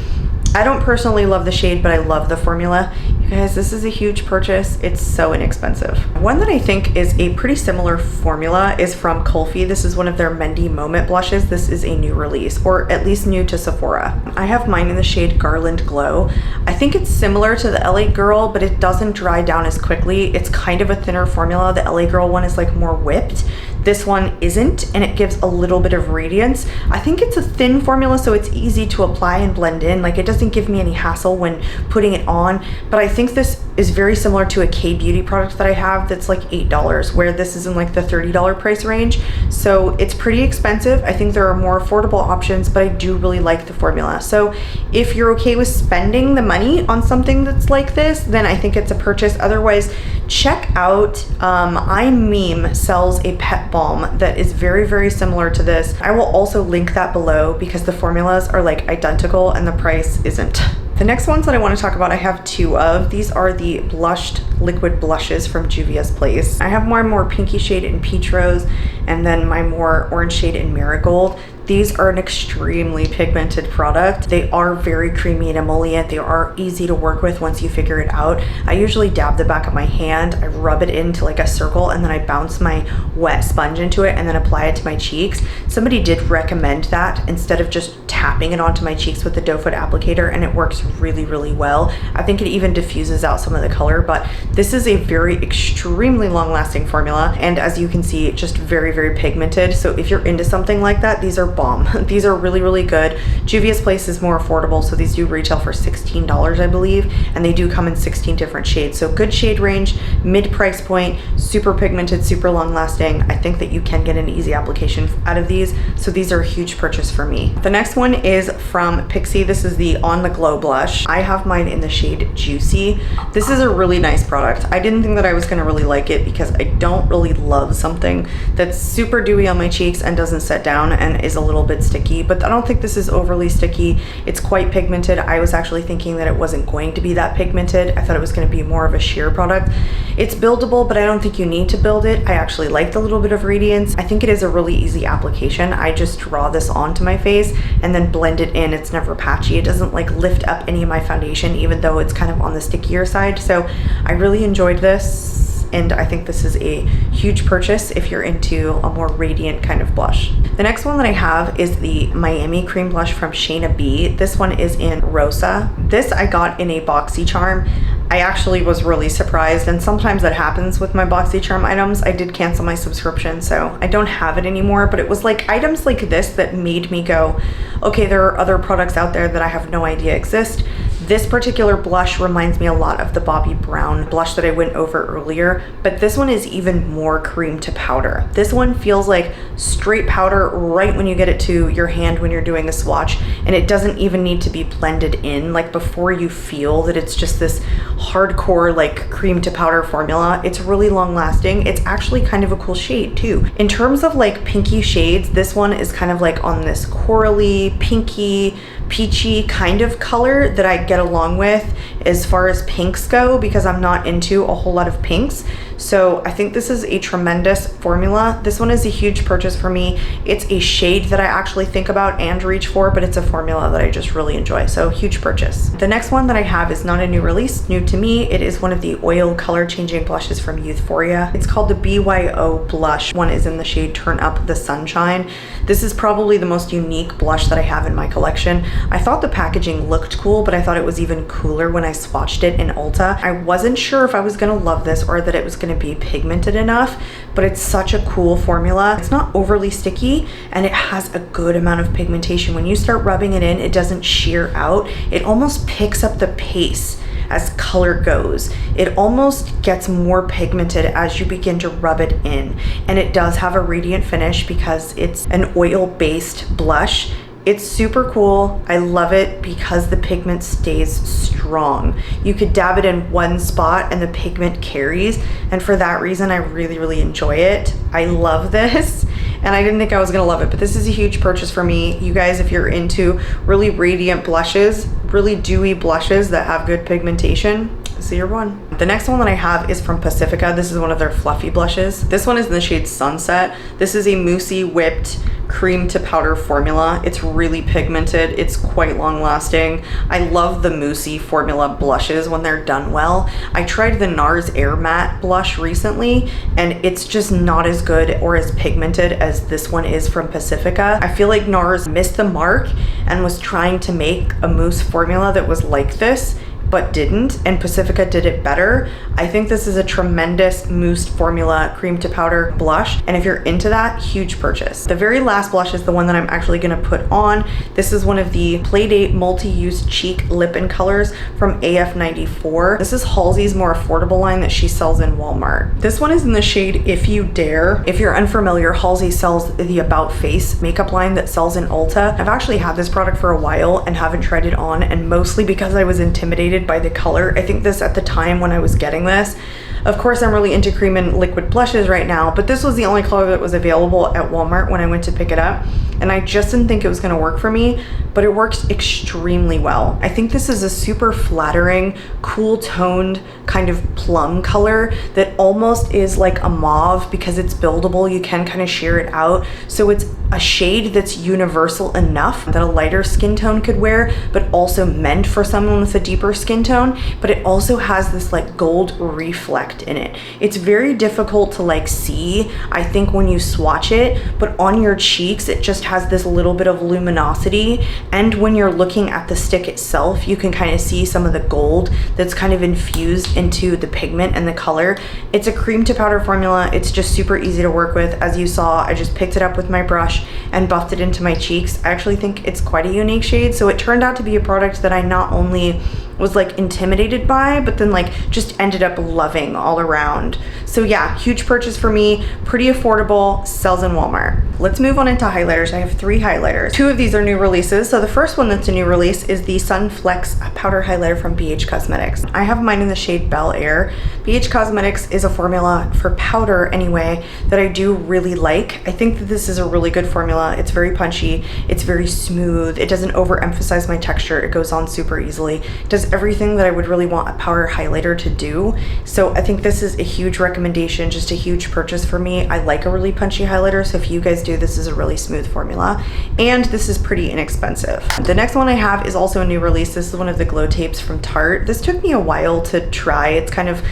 I don't personally love the shade, but I love the formula. You guys, this is a huge purchase. It's so inexpensive. One that I think is a pretty similar formula is from Colorfix. This is one of their Mendy Moment blushes. This is a new release, or at least new to Sephora. I have mine in the shade Garland Glow. I think it's similar to the LA Girl, but it doesn't dry down as quickly. It's kind of a thinner formula. The LA Girl one is like more whipped. This one isn't, and it gives a little bit of radiance. I think it's a thin formula, so it's easy to apply and blend in. Like, it doesn't give me any hassle when putting it on, but I think this is very similar to a K-Beauty product that I have that's like $8, where this is in like the $30 price range. So it's pretty expensive. I think there are more affordable options, but I do really like the formula. So if you're okay with spending the money on something that's like this, then I think it's a purchase. Otherwise, check out iMeme sells a pet balm that is very similar to this. I will also link that below because the formulas are like identical and the price isn't. The next ones that I want to talk about, I have two of. These are the blushed liquid blushes from Juvia's Place. I have my more pinky shade in Peach Rose, and then my more orange shade in Marigold. These are an extremely pigmented product. They are very creamy and emollient. They are easy to work with once you figure it out. I usually dab the back of my hand, I rub it into like a circle, and then I bounce my wet sponge into it and then apply it to my cheeks. Somebody did recommend that instead of just tapping it onto my cheeks with the doe foot applicator, and it works really well. I think it even diffuses out some of the color, but this is a very extremely long lasting formula, and as you can see, just very pigmented. So if you're into something like that, these are bomb. These are really good. Juvia's Place is more affordable, so these do retail for $16, I believe, and they do come in 16 different shades. So good shade range, mid price point, super pigmented, super long lasting. I think that you can get an easy application out of these, so these are a huge purchase for me. The next one is from Pixi. This is the On the Glow blush. I have mine in the shade Juicy. This is a really nice product. I didn't think that I was gonna really like it because I don't really love something that's super dewy on my cheeks and doesn't set down and is a little bit sticky, but I don't think this is overly sticky. It's quite pigmented. I was actually thinking that it wasn't going to be that pigmented. I thought it was going to be more of a sheer product. It's buildable, but I don't think you need to build it. I actually like the little bit of radiance. I think it is a really easy application. I just draw this onto my face and then blend it in. It's never patchy. It doesn't like lift up any of my foundation, even though it's kind of on the stickier side. So I really enjoyed this, and I think this is a huge purchase if you're into a more radiant kind of blush. The next one that I have is the Miami Cream Blush from Shayna B. This one is in Rosa. This I got in a BoxyCharm. I actually was really surprised, and sometimes that happens with my BoxyCharm items. I did cancel my subscription, so I don't have it anymore, but it was like items like this that made me go, okay, there are other products out there that I have no idea exist. This particular blush reminds me a lot of the Bobbi Brown blush that I went over earlier, but this one is even more cream to powder. This one feels like straight powder right when you get it to your hand when you're doing a swatch, and it doesn't even need to be blended in. Like, before you feel that it's just this hardcore like cream to powder formula. It's really long lasting. It's actually kind of a cool shade too. In terms of like pinky shades, this one is kind of like on this corally, pinky, peachy kind of color that I get along with as far as pinks go, because I'm not into a whole lot of pinks. So I think this is a tremendous formula. This one is a huge purchase for me. It's a shade that I actually think about and reach for, but it's a formula that I just really enjoy. So huge purchase. The next one that I have is not a new release, new to me. It is one of the oil color changing blushes from Youthforia. It's called the BYO Blush. One is in the shade Turn Up the Sunshine. This is probably the most unique blush that I have in my collection. I thought the packaging looked cool, but I thought it was even cooler when I swatched it in Ulta. I wasn't sure if I was gonna love this or that it was gonna be pigmented enough, but it's such a cool formula. It's not overly sticky, and it has a good amount of pigmentation. When you start rubbing it in, it doesn't sheer out. It almost picks up the pace as color goes. It almost gets more pigmented as you begin to rub it in, and it does have a radiant finish because it's an oil-based blush. It's super cool. I love it because the pigment stays strong. You could dab it in one spot and the pigment carries, and for that reason I really enjoy it. I love this, and I didn't think I was gonna love it, but this is a huge purchase for me. You guys, if you're into really radiant blushes, really dewy blushes that have good pigmentation, this is your one. The next one that I have is from Pacifica. This is one of their fluffy blushes. This one is in the shade Sunset. This is a moussey whipped cream to powder formula. It's really pigmented. It's quite long lasting. I love the moussey formula blushes when they're done well. I tried the NARS Air Matte blush recently, and it's just not as good or as pigmented as this one is from Pacifica. I feel like NARS missed the mark and was trying to make a mousse formula that was like this, but didn't, and Pacifica did it better. I think this is a tremendous mousse formula cream to powder blush, and if you're into that, huge purchase. The very last blush is the one that I'm actually gonna put on. This is one of the Playdate multi-use cheek lip-in colors from AF94. This is Halsey's more affordable line that she sells in Walmart. This one is in the shade If You Dare. If you're unfamiliar, Halsey sells the About Face makeup line that sells in Ulta. I've actually had this product for a while and haven't tried it on, and mostly because I was intimidated by the color. I think this at the time when I was getting this, of course I'm really into cream and liquid blushes right now, but this was the only color that was available at Walmart when I went to pick it up, and I just didn't think it was gonna work for me, but it works extremely well. I think this is a super flattering, cool toned kind of plum color that almost is like a mauve because it's buildable. You can kind of sheer it out, so it's a shade that's universal enough that a lighter skin tone could wear, but also meant for someone with a deeper skin tone. But it also has this like gold reflect in it. It's very difficult to like see, I think, when you swatch it, but on your cheeks it just has this little bit of luminosity, and when you're looking at the stick itself, you can kind of see some of the gold that's kind of infused into the pigment and the color. It's a cream to powder formula. It's just super easy to work with. As you saw, I just picked it up with my brush and buffed it into my cheeks. I actually think it's quite a unique shade, so it turned out to be a product that I not only was like intimidated by, but then like just ended up loving all around. So yeah, huge purchase for me, pretty affordable, sells in Walmart. Let's move on into highlighters. I have 3 highlighters. 2 of these are new releases. So the first one that's a new release is the Sun Flecks powder highlighter from BH Cosmetics. I have mine in the shade Bel Air. BH Cosmetics is a formula for powder anyway that I do really like. I think that this is a really good formula. It's very punchy, it's very smooth, it doesn't overemphasize my texture, it goes on super easily. It does everything that I would really want a powder highlighter to do. So I think this is a huge recommendation, just a huge purchase for me. I like a really punchy highlighter, so if you guys do, this is a really smooth formula, and this is pretty inexpensive. The next one I have is also a new release. This is one of the glow tapes from Tarte. This took me a while to try. It's kind of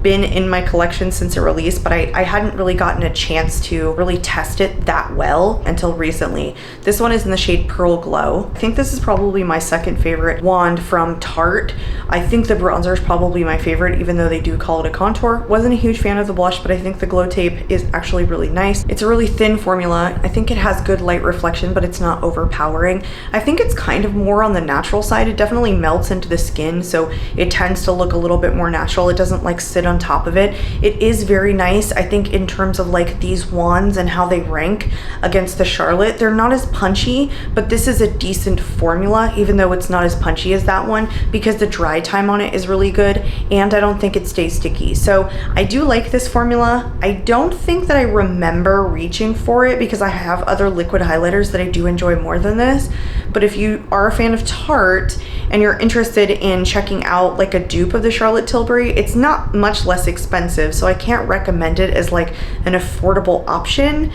been in my collection since it released, but I hadn't really gotten a chance to really test it that well until recently. This one is in the shade Pearl Glow. I think this is probably my second favorite wand from Tarte. I think the bronzer is probably my favorite, even though they do call it a contour. Wasn't a huge fan of the blush, but I think the glow tape is actually really nice. It's a really thin formula. I think it has good light reflection, but it's not overpowering. I think it's kind of more on the natural side. It definitely melts into the skin, so it tends to look a little bit more natural. It doesn't like sit on top of it. It is very nice. I think in terms of like these wands and how they rank against the Charlotte, they're not as punchy, but this is a decent formula, even though it's not as punchy as that one, because the dry time on it is really good, and I don't think it stays sticky. So I do like this formula. I don't think that I remember reaching for it because I have other liquid highlighters that I do enjoy more than this. But if you are a fan of Tarte and you're interested in checking out like a dupe of the Charlotte Tilbury, it's not much less expensive, so I can't recommend it as like an affordable option,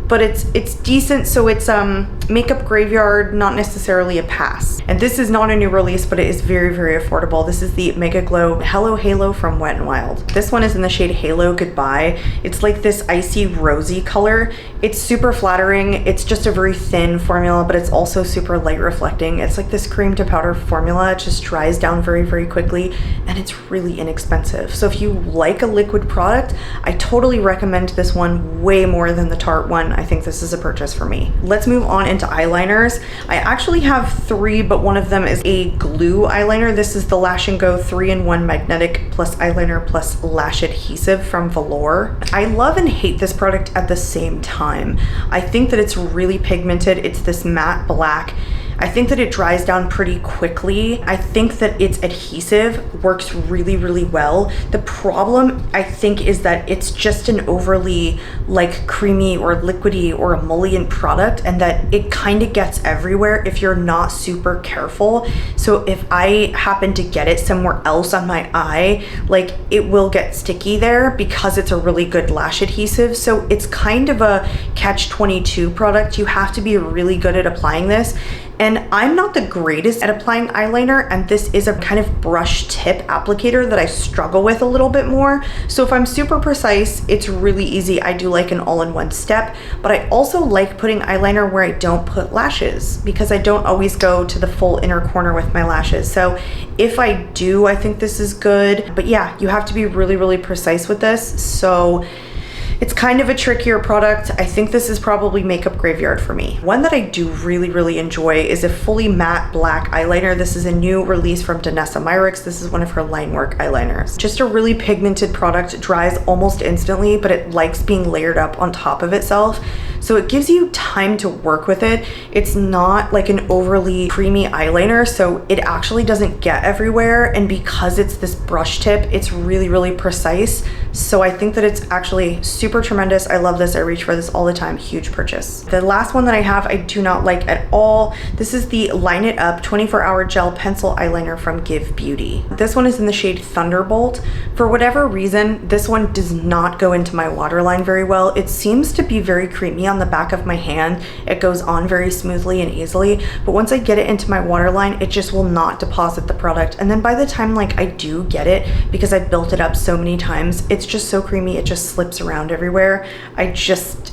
but it's decent. So it's makeup graveyard, not necessarily a pass. And this is not a new release, but it is very, very affordable. This is the Mega Glow Hello Halo from Wet n Wild. This one is in the shade Halo Goodbye. It's like this icy rosy color. It's super flattering. It's just a very thin formula, but it's also super light reflecting. It's like this cream to powder formula. It just dries down very, very quickly, and it's really inexpensive. So if you like a liquid product, I totally recommend this one way more than the Tarte one. I think this is a purchase for me. Let's move on into eyeliners. I actually have 3, but one of them is a glue eyeliner. This is the Lash and Go 3-in-1 magnetic plus eyeliner plus lash adhesive from Velour. I love and hate this product at the same time. I think that it's really pigmented. It's this matte black. I think that it dries down pretty quickly. I think that its adhesive works really, really well. The problem, I think, is that it's just an overly like creamy or liquidy or emollient product, and that it kind of gets everywhere if you're not super careful. So if I happen to get it somewhere else on my eye, like it will get sticky there because it's a really good lash adhesive. So it's kind of a catch-22 product. You have to be really good at applying this. And I'm not the greatest at applying eyeliner, and this is a kind of brush tip applicator that I struggle with a little bit more. So if I'm super precise, it's really easy. I do like an all-in-one step, but I also like putting eyeliner where I don't put lashes because I don't always go to the full inner corner with my lashes. So if I do, I think this is good. But yeah, you have to be really, really precise with this. So it's kind of a trickier product. I think this is probably makeup graveyard for me. One that I do really, really enjoy is a fully matte black eyeliner. This is a new release from Danessa Myrics. This is one of her line work eyeliners. Just a really pigmented product, dries almost instantly, but it likes being layered up on top of itself. So it gives you time to work with it. It's not like an overly creamy eyeliner, so it actually doesn't get everywhere. And because it's this brush tip, it's really, really precise. So I think that it's actually super tremendous. I love this. I reach for this all the time. Huge purchase. The last one that I have, I do not like at all. This is the Line It Up 24-Hour Gel Pencil Eyeliner from Give Beauty. This one is in the shade Thunderbolt. For whatever reason, this one does not go into my waterline very well. It seems to be very creamy on the back of my hand. It goes on very smoothly and easily, but once I get it into my waterline, it just will not deposit the product. And then by the time like I do get it, because I built it up so many times, it's just so creamy, it just slips around everywhere. I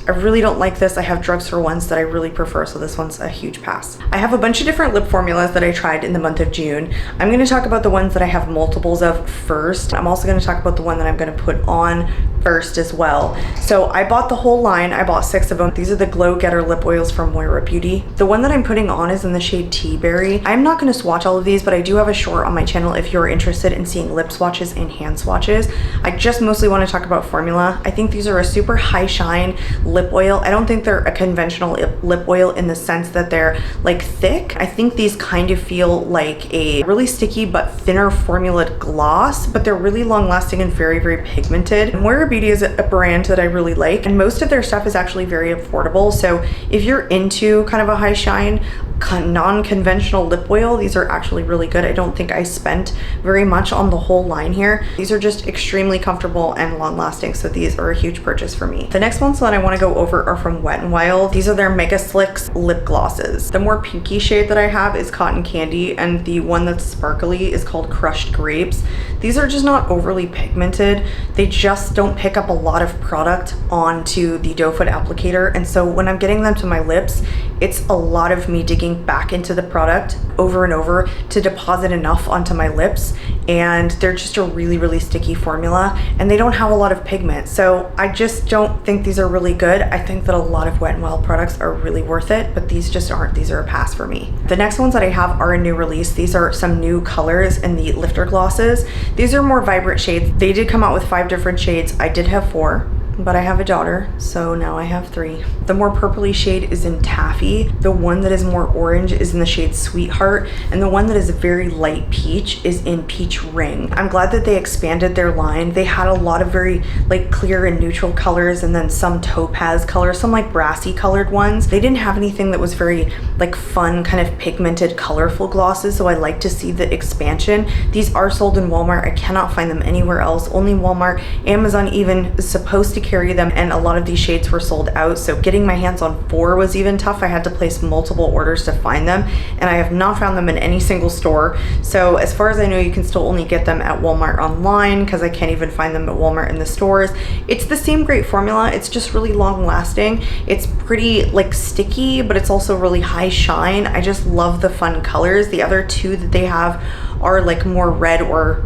really don't like this. I have drugstore ones that I really prefer, so this one's a huge pass. I have a bunch of different lip formulas that I tried in the month of June. I'm going to talk about the ones that I have multiples of first. I'm also going to talk about the one that I'm going to put on first as well. So I bought the whole line. I bought 6 of them. These are the Glow Getter lip oils from Moira Beauty. The one that I'm putting on is in the shade Tea Berry. I'm not going to swatch all of these, but I do have a short on my channel if you're interested in seeing lip swatches and hand swatches. I just mostly want to talk about formula. I think these are a super high shine lip oil. I don't think they're a conventional lip oil in the sense that they're like thick. I think these kind of feel like a really sticky but thinner formula gloss, but they're really long lasting and very, very pigmented. Moira Beauty is a brand that I really like, and most of their stuff is actually very affordable. So if you're into kind of a high shine, non-conventional lip oil, these are actually really good. I don't think I spent very much on the whole line here. These are just extremely comfortable and long lasting, so these are a huge purchase for me. The next ones that I want to go over are from Wet n Wild. These are their Megaslicks lip glosses. The more pinky shade that I have is Cotton Candy, and the one that's sparkly is called Crushed Grapes. These are just not overly pigmented. They just don't pick up a lot of product onto the doe foot applicator, and so when I'm getting them to my lips, it's a lot of me digging back into the product over and over to deposit enough onto my lips, and they're just a really, really sticky formula, and they don't have a lot of pigment, so I just don't think these are really good. I think that a lot of Wet n Wild products are really worth it, but these just aren't. These are a pass for me. The next ones that I have are a new release. These are some new colors in the lifter glosses. These are more vibrant shades. They did come out with 5 different shades. I did have 4, but I have a daughter, so now I have 3. The more purpley shade is in Taffy. The one that is more orange is in the shade Sweetheart, and the one that is very light peach is in Peach Ring. I'm glad that they expanded their line. They had a lot of very like clear and neutral colors, and then some topaz colors, some like brassy colored ones. They didn't have anything that was very like fun, kind of pigmented, colorful glosses, so I like to see the expansion. These are sold in Walmart. I cannot find them anywhere else, only Walmart. Amazon even is supposed to carry them, and a lot of these shades were sold out, so getting my hands on 4 was even tough. I had to place multiple orders to find them, and I have not found them in any single store. So as far as I know, you can still only get them at Walmart online, because I can't even find them at Walmart in the stores. It's the same great formula. It's just really long lasting. It's pretty like sticky, but it's also really high shine. I just love the fun colors. The other 2 that they have are like more red or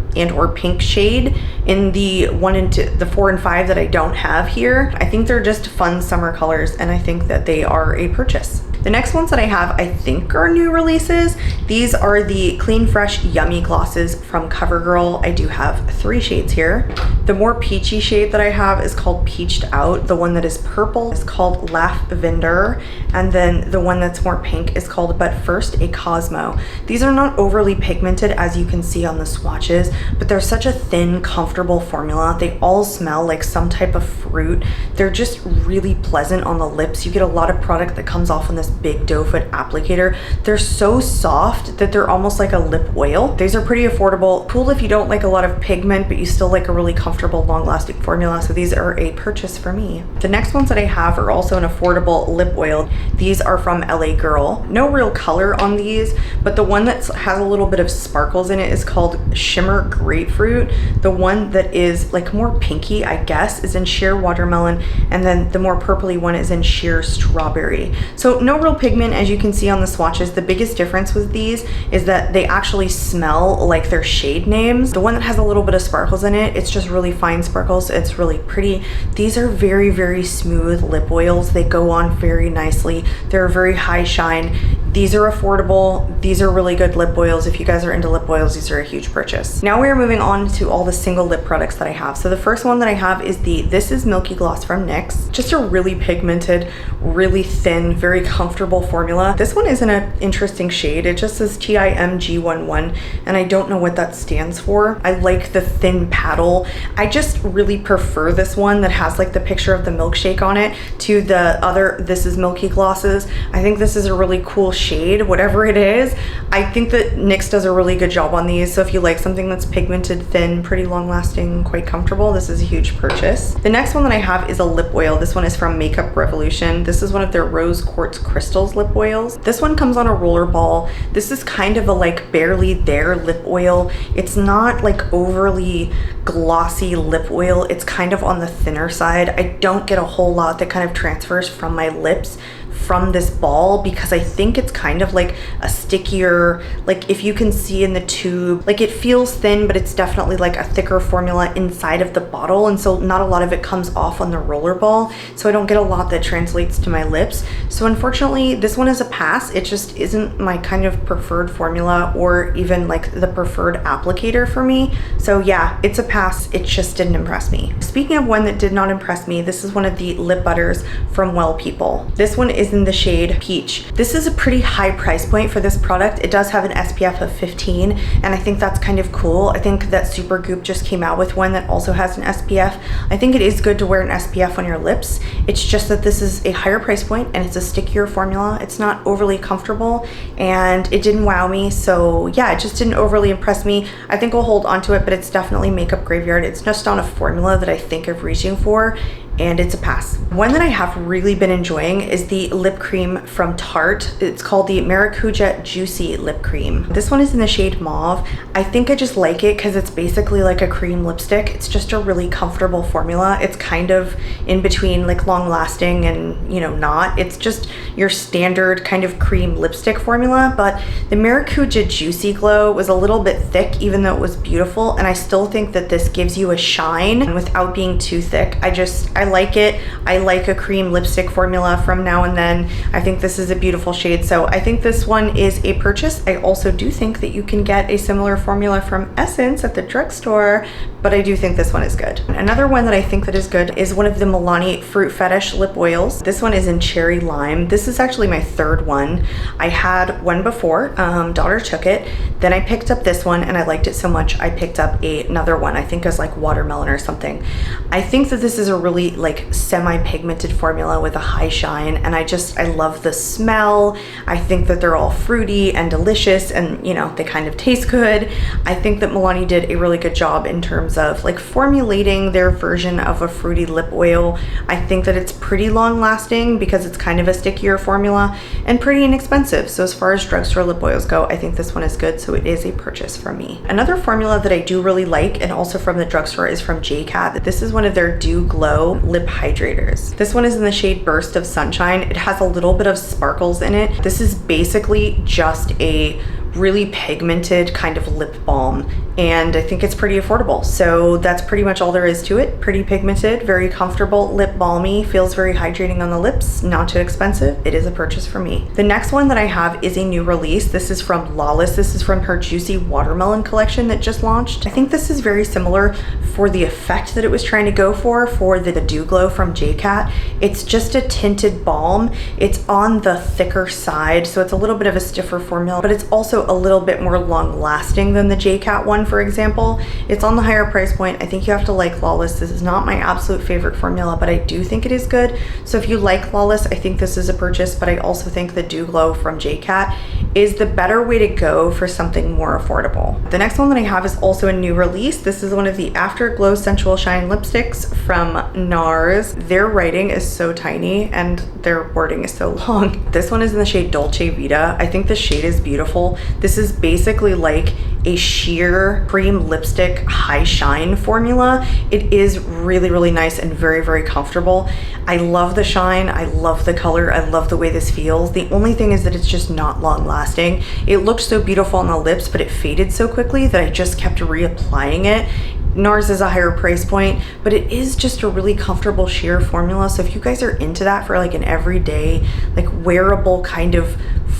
pink shade in the 4 and 5 that I don't have here. I think they're just fun summer colors, and I think that they are a purchase. The next ones that I have, I think are new releases. These are the Clean Fresh Yummy Glosses from Covergirl. I do have 3 shades here. The more peachy shade that I have is called Peached Out. The one that is purple is called Lavender. And then the one that's more pink is called But First a Cosmo. These are not overly pigmented, as you can see on the swatches, but they're such a thin, comfortable formula. They all smell like some type of fruit. They're just really pleasant on the lips. You get a lot of product that comes off on this big doe foot applicator. They're so soft that they're almost like a lip oil. These are pretty affordable. Cool if you don't like a lot of pigment, but you still like a really comfortable, long-lasting formula. So these are a purchase for me. The next ones that I have are also an affordable lip oil. These are from LA Girl. No real color on these, but the one that has a little bit of sparkles in it is called Shimmer Grapefruit. The one that is like more pinky, I guess, is in Sheer Watermelon, and then the more purpley one is in Sheer Strawberry. So no real pigment, as you can see on the swatches. The biggest difference with these is that they actually smell like their shade names. The one that has a little bit of sparkles in it, it's just really fine sparkles. It's really pretty. These are very, very smooth lip oils. They go on very nicely. They're a very high shine. These are affordable. These are really good lip oils. If you guys are into lip oils, these are a huge purchase. Now we are moving on to all the single lip products that I have. So the first one that I have is the This Is Milky Gloss from NYX. Just a really pigmented, really thin, very comfortable formula. This one is in an interesting shade. It just says TIMG11, and I don't know what that stands for. I like the thin paddle. I just really prefer this one that has like the picture of the milkshake on it to the other This Is Milky glosses. I think this is a really cool shade, whatever it is. I think that NYX does a really good job on these. So if you like something that's pigmented, thin, pretty long lasting, quite comfortable, this is a huge purchase. The next one that I have is a lip oil. This one is from Makeup Revolution. This is one of their Rose Quartz Crystals lip oils. This one comes on a roller ball. This is kind of a like barely there lip oil. It's not like overly glossy lip oil. It's kind of on the thinner side. I don't get a whole lot that kind of transfers from my lips from this ball, because I think it's kind of like a stickier, like if you can see in the tube, like it feels thin, but it's definitely like a thicker formula inside of the bottle, and so not a lot of it comes off on the roller ball, so I don't get a lot that translates to my lips. So unfortunately this one is a pass. It just isn't my kind of preferred formula or even like the preferred applicator for me. So yeah, it's a pass. It just didn't impress me. Speaking of one that did not impress me, this is one of the lip butters from Well People. This one is in the shade Peach. This is a pretty high price point for this product. It does have an SPF of 15, and I think that's kind of cool. I think that Supergoop just came out with one that also has an SPF. I think it is good to wear an SPF on your lips. It's just that this is a higher price point and it's a stickier formula. It's not overly comfortable and it didn't wow me. So yeah, it just didn't overly impress me. I think I'll hold on to it, but it's definitely makeup graveyard. It's just not a formula that I think of reaching for, and it's a pass. One that I have really been enjoying is the lip cream from Tarte. It's called the Maracuja Juicy Lip Cream. This one is in the shade Mauve. I think I just like it because it's basically like a cream lipstick. It's just a really comfortable formula. It's kind of in between like long lasting and, you know, not. It's just your standard kind of cream lipstick formula, but the Maracuja Juicy Glow was a little bit thick, even though it was beautiful, and I still think that this gives you a shine without being too thick. I like it. I like a cream lipstick formula from now and then. I think this is a beautiful shade, so I think this one is a purchase. I also do think that you can get a similar formula from Essence at the drugstore, but I do think this one is good. Another one that I think that is good is one of the Milani Fruit Fetish lip oils. This one is in Cherry Lime. This is actually my third one. I had one before, daughter took it, then I picked up this one and I liked it so much I picked up another one. I think it was like watermelon or something. I think that this is a really like semi-pigmented formula with a high shine, and I love the smell. I think that they're all fruity and delicious, and you know, they kind of taste good. I think that Milani did a really good job in terms of like formulating their version of a fruity lip oil. I think that it's pretty long lasting because it's kind of a stickier formula and pretty inexpensive. So as far as drugstore lip oils go, I think this one is good, so it is a purchase for me. Another formula that I do really like, and also from the drugstore, is from JCat. This is one of their Dew Glow lip hydrators. This one is in the shade Burst of Sunshine. It has a little bit of sparkles in it. This is basically just a really pigmented kind of lip balm, and I think it's pretty affordable. So that's pretty much all there is to it. Pretty pigmented, very comfortable, lip balmy, feels very hydrating on the lips, not too expensive. It is a purchase for me. The next one that I have is a new release. This is from Lawless. This is from her Juicy Watermelon collection that just launched. I think this is very similar for the effect that it was trying to go for the Dew Glow from JCat. It's just a tinted balm. It's on the thicker side, so it's a little bit of a stiffer formula, but it's also a little bit more long lasting than the JCat one, for example. It's on the higher price point. I think you have to like Lawless. This is not my absolute favorite formula, but I do think it is good. So if you like Lawless, I think this is a purchase, but I also think the Dew Glow from JCat is the better way to go for something more affordable. The next one that I have is also a new release. This is one of the Afterglow Sensual Shine lipsticks from NARS. Their writing is so tiny and their wording is so long. This one is in the shade Dolce Vita. I think the shade is beautiful. This is basically like a sheer cream lipstick high shine formula. It is really, really nice and very, very comfortable. I love the shine. I love the color. I love the way this feels. The only thing is that it's just not long lasting. It looked so beautiful on the lips, but it faded so quickly that I just kept reapplying it. NARS is a higher price point, but it is just a really comfortable sheer formula. So if you guys are into that for like an everyday, like wearable kind of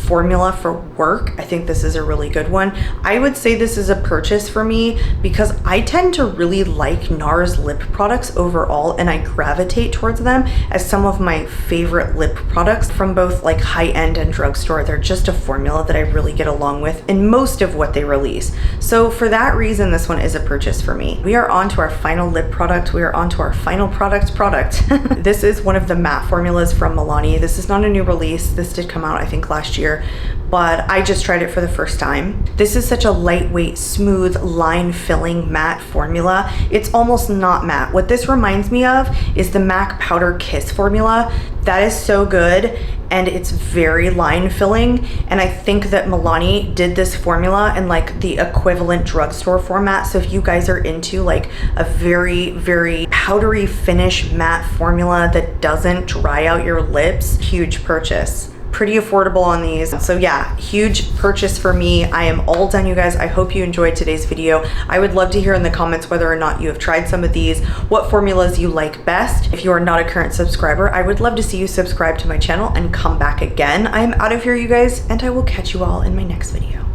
formula for work, I think this is a really good one. I would say this is a purchase for me because I tend to really like NARS lip products overall, and I gravitate towards them as some of my favorite lip products from both like high-end and drugstore. They're just a formula that I really get along with in most of what they release. So for that reason, this one is a purchase for me. We are on to our final lip product. We are on to our final product. This is one of the matte formulas from Milani. This is not a new release. This did come out, I think, last year, but I just tried it for the first time. This is such a lightweight, smooth, line filling matte formula. It's almost not matte. What this reminds me of is the MAC Powder Kiss formula. That is so good, and it's very line filling, and I think that Milani did this formula in like the equivalent drugstore format. So if you guys are into like a very, very powdery finish matte formula that doesn't dry out your lips, huge purchase. Pretty affordable on these. So yeah, huge purchase for me. I am all done, you guys. I hope you enjoyed today's video. I would love to hear in the comments whether or not you have tried some of these, what formulas you like best. If you are not a current subscriber, I would love to see you subscribe to my channel and come back again. I am out of here, you guys, and I will catch you all in my next video.